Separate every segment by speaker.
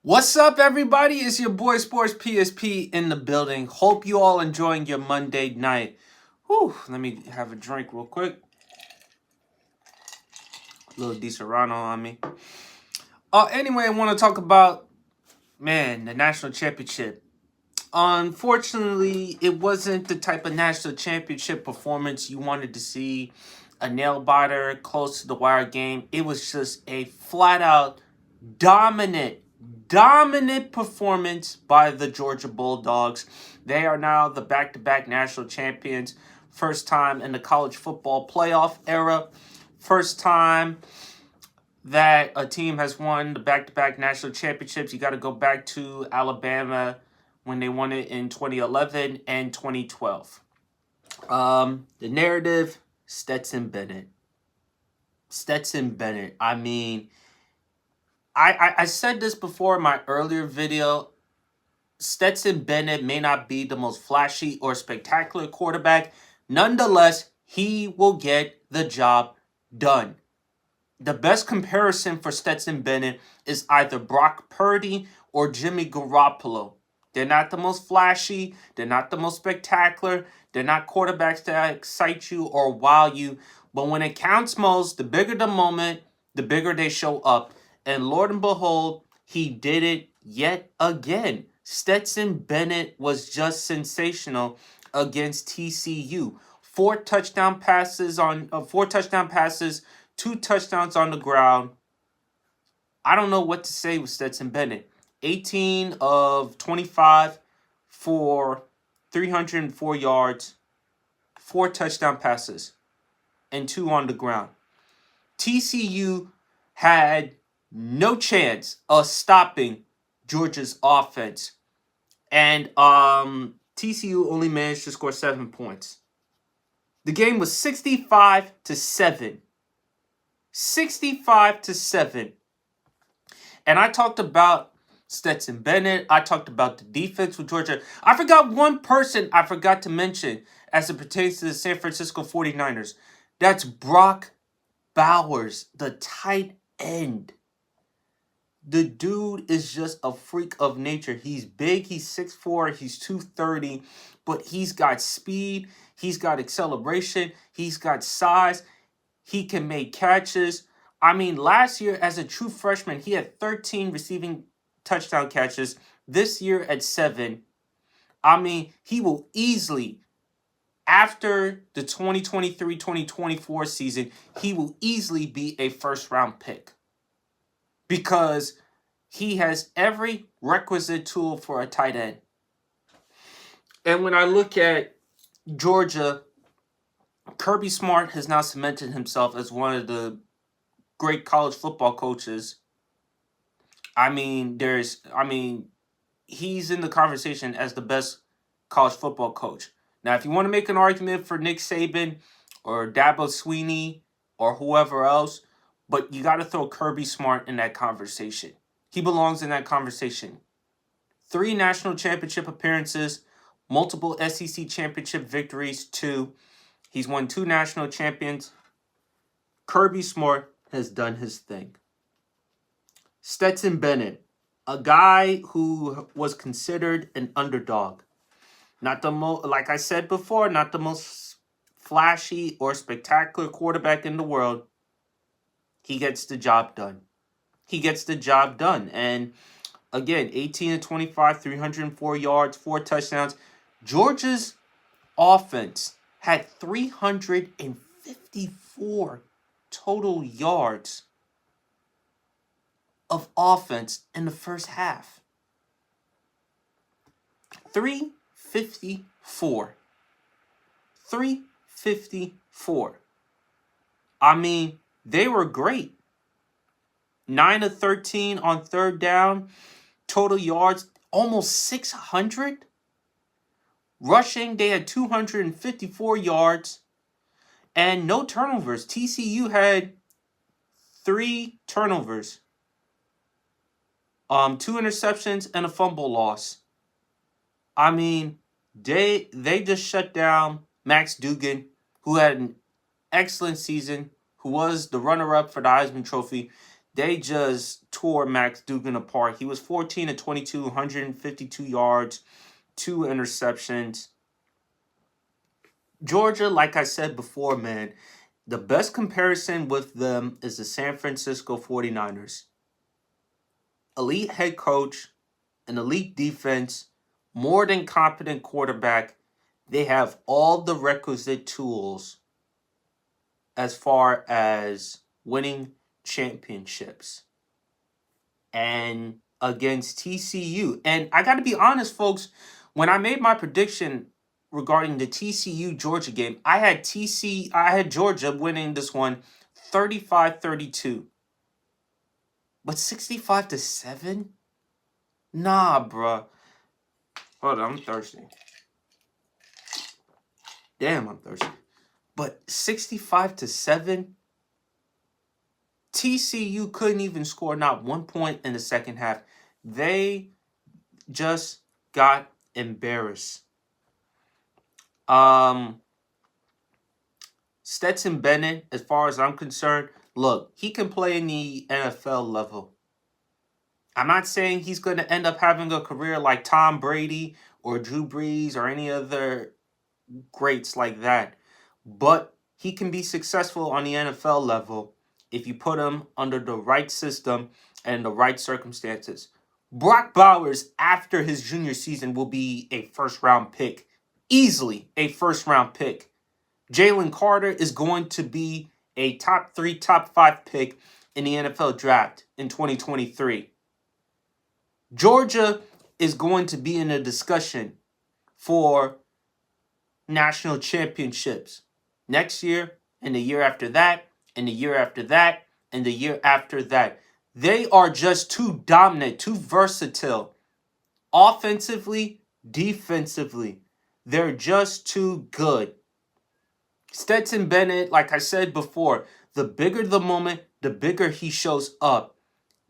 Speaker 1: What's up, everybody? It's your boy Sports PSP in the building. Hope you all enjoying your Monday night. Whew, let me have a drink real quick. A little Di Serrano on me. Anyway, I want to talk about, the national championship. Unfortunately, it wasn't the type of national championship performance you wanted to see. A nail biter, close to the wire game. It was just a flat out dominant performance by the Georgia Bulldogs. They are now the back-to-back national champions. First time in the college football playoff era. First time that a team has won the back-to-back national championships. You got to go back to Alabama when they won it in 2011 and 2012. The narrative, Stetson Bennett. I mean, I said this before in my earlier video. Stetson Bennett may not be the most flashy or spectacular quarterback. Nonetheless, he will get the job done. The best comparison for Stetson Bennett is either Brock Purdy or Jimmy Garoppolo. They're not the most flashy. They're not the most spectacular. They're not quarterbacks that excite you or wow you. But when it counts most, the bigger the moment, the bigger they show up. And Lord and behold, he did it yet again. Stetson Bennett was just sensational against TCU. Four touchdown passes, 2 touchdowns on the ground. I don't know what to say with Stetson Bennett. 18 of 25 for 304 yards, 4 touchdown passes, and 2 on the ground. TCU had no chance of stopping Georgia's offense. And TCU only managed to score 7 points. The game was 65-7. 65-7. And I talked about Stetson Bennett. I talked about the defense with Georgia. I forgot one person I forgot to mention as it pertains to the San Francisco 49ers. That's Brock Bowers, the tight end. The dude is just a freak of nature. He's big, he's 6'4", he's 230, but he's got speed, he's got acceleration, he's got size, he can make catches. I mean, last year as a true freshman, he had 13 receiving touchdown catches. This year at 7. I mean, he will easily, after the 2023-2024 season, he will easily be a first-round pick. Because he has every requisite tool for a tight end. And when I look at Georgia, Kirby Smart has now cemented himself as one of the great college football coaches. He's in the conversation as the best college football coach. Now, if you want to make an argument for Nick Saban or Dabo Swinney or whoever else, but you got to throw Kirby Smart in that conversation. He belongs in that conversation. 3 national championship appearances, multiple SEC championship victories, 2. He's won 2 national champions. Kirby Smart has done his thing. Stetson Bennett, a guy who was considered an underdog. Not the most, like I said before, not the most flashy or spectacular quarterback in the world. He gets the job done. And again, 18-25, 304 yards, 4 touchdowns. Georgia's offense had 354 total yards of offense in the first half. 354. I mean, they were great. 9 of 13 on third down. Total yards, almost 600. Rushing, they had 254 yards. And no turnovers. TCU had 3 turnovers. 2 interceptions and a fumble loss. I mean, they just shut down Max Duggan, who had an excellent season, who was the runner-up for the Heisman Trophy. they just tore Max Duggan apart. He was 14 of 22, 152 yards, 2 interceptions. Georgia, like I said before, man, the best comparison with them is the San Francisco 49ers. Elite head coach, an elite defense, more than competent quarterback. They have all the requisite tools as far as winning championships. And against TCU. And I got to be honest, folks, when I made my prediction regarding the TCU Georgia game, I had Georgia winning this one 35-32. But 65-7? Nah, bruh. Hold on, I'm thirsty. Damn, I'm thirsty. But 65-7? TCU couldn't even score not 1 point in the second half. They just got embarrassed. Stetson Bennett, as far as I'm concerned, look, he can play in the NFL level. I'm not saying he's going to end up having a career like Tom Brady or Drew Brees or any other greats like that. But he can be successful on the NFL level if you put him under the right system and the right circumstances. Brock Bowers, after his junior season, will be a first-round pick. Easily a first-round pick. Jalen Carter is going to be a top 3, top 5 pick in the NFL draft in 2023. Georgia is going to be in a discussion for national championships next year, and the year after that, and the year after that, and the year after that. They are just too dominant, too versatile. Offensively, defensively. They're just too good. Stetson Bennett, like I said before, the bigger the moment, the bigger he shows up.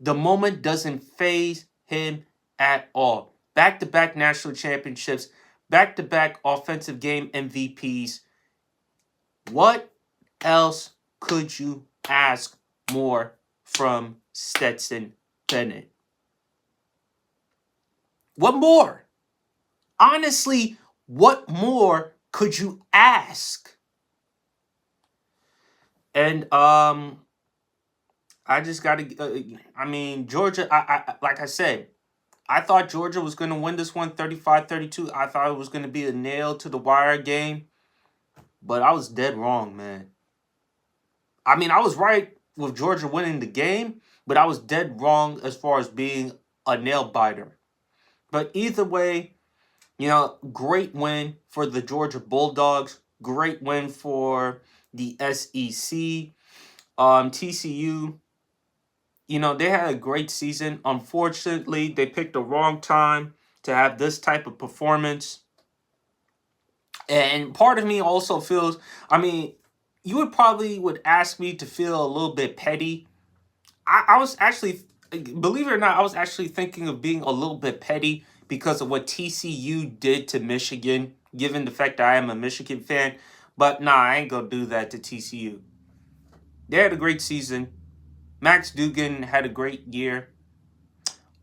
Speaker 1: The moment doesn't faze him at all. Back-to-back national championships, back-to-back offensive game MVPs. What else could you ask more from Stetson Bennett? What more? Honestly, what more could you ask? And I just got to Georgia, I like I said, I thought Georgia was going to win this one 35-32. I thought it was going to be a nail to the wire game, but I was dead wrong, man. I was right with Georgia winning the game, but I was dead wrong as far as being a nail biter. But either way, great win for the Georgia Bulldogs. Great win for the SEC. TCU, they had a great season. Unfortunately, they picked the wrong time to have this type of performance. And part of me also feels, you would ask me to feel a little bit petty. I was actually, believe it or not, I was actually thinking of being a little bit petty because of what TCU did to Michigan, given the fact that I am a Michigan fan. But nah, I ain't gonna do that to TCU. They had a great season. Max Duggan had a great year.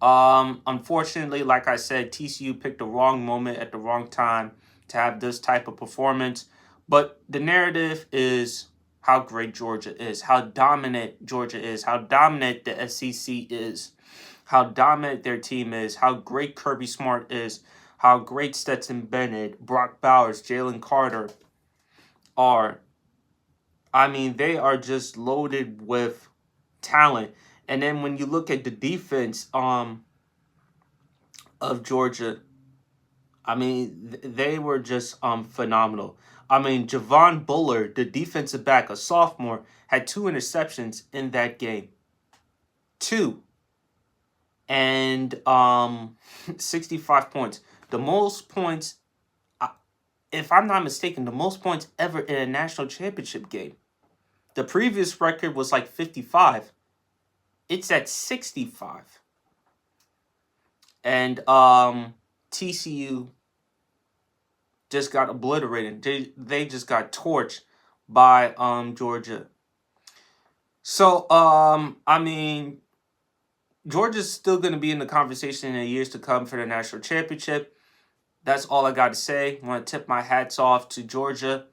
Speaker 1: Unfortunately, like I said, TCU picked the wrong moment at the wrong time to have this type of performance. But the narrative is how great Georgia is, how dominant Georgia is, how dominant the SEC is, how dominant their team is, how great Kirby Smart is, how great Stetson Bennett, Brock Bowers, Jalen Carter are. They are just loaded with talent. And then when you look at the defense of Georgia, they were just phenomenal. Javon Bullard, the defensive back, a sophomore, had 2 interceptions in that game. 2. And 65 points. The most points, if I'm not mistaken, the most points ever in a national championship game. The previous record was like 55. It's at 65. And TCU just got obliterated. They just got torched by Georgia. So, I mean, Georgia's still going to be in the conversation in the years to come for the national championship. That's all I got to say. I want to tip my hats off to Georgia.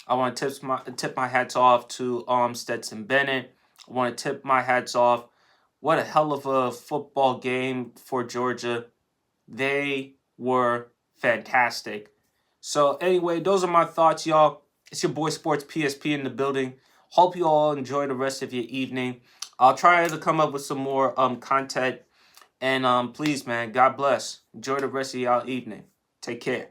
Speaker 1: I want to tip my hats off to Stetson Bennett. I want to tip my hats off. What a hell of a football game for Georgia. They were fantastic. So anyway, those are my thoughts, y'all. It's your boy Sports PSP in the building. Hope you all enjoy the rest of your evening. I'll try to come up with some more content. And please, man, God bless. Enjoy the rest of y'all evening. Take care.